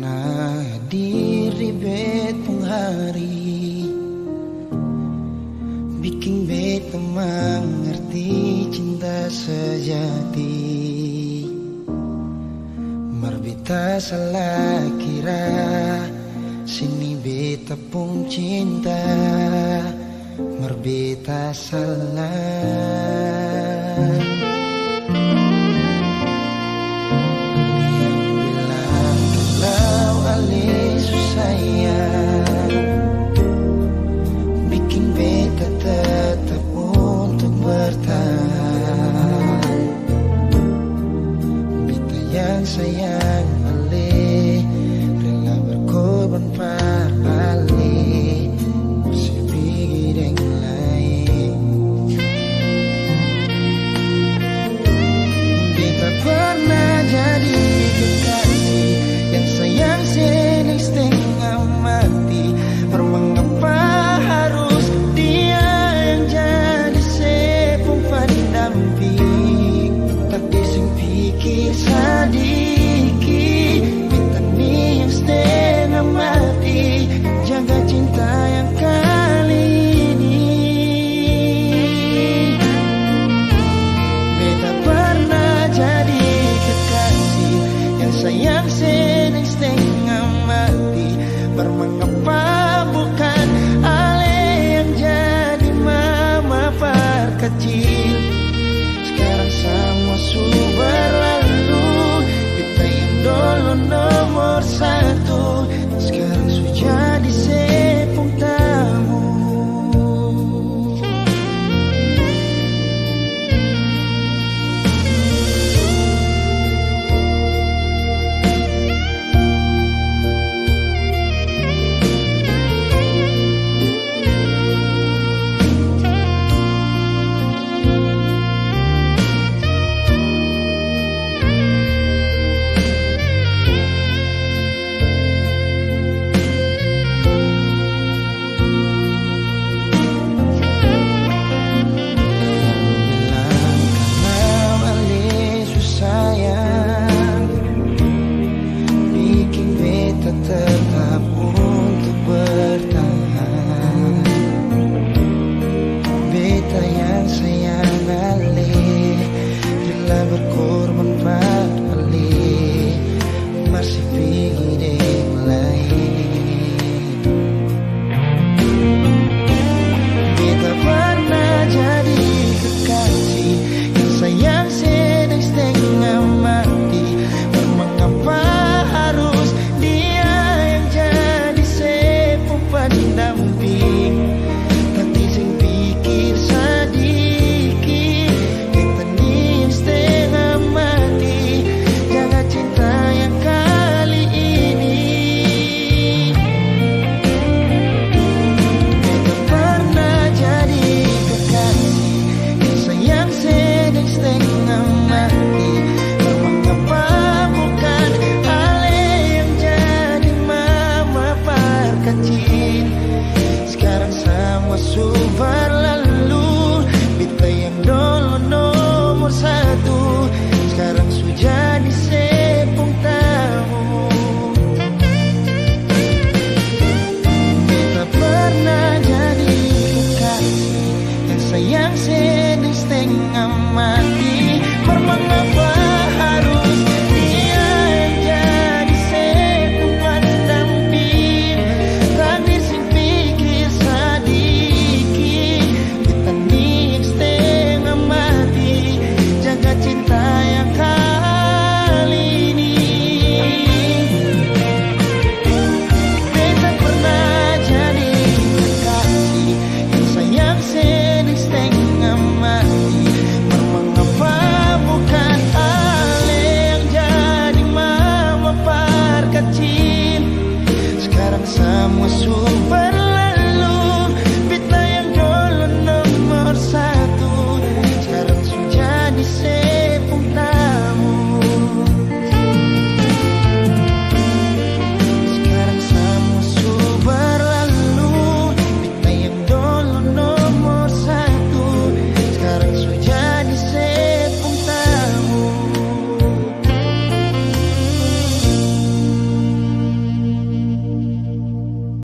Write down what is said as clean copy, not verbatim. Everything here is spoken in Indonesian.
pernah hadir di betong hari, bikin beta mengerti cinta sejati. Marbeta salah kira, sini beta pun cinta. Marbeta salah. Sayang, bikin beta tetap untuk bertahan. Beta yang sayang ale, rela berkorban pali, masih pikir yang lain. Beta pernah jadi kekasih yang sayang setengah mati. Mengapa harus dia yang jadi sepung pendamping? Tak dising pikir sadiki, beta ni yang setengah mati, jaga cinta yang kali ini. Beta pernah jadi kekasih yang sayang setengah mati. Mengapa bukan ale yang jadi mama perkecil? Sekarang semua sudah berlalu, kita yang dulu nomor satu, sekarang sudah jadi sepung tamu. Tetap untuk bertahan. Beta yang sayang ale, rela berkorban pali, masih pikir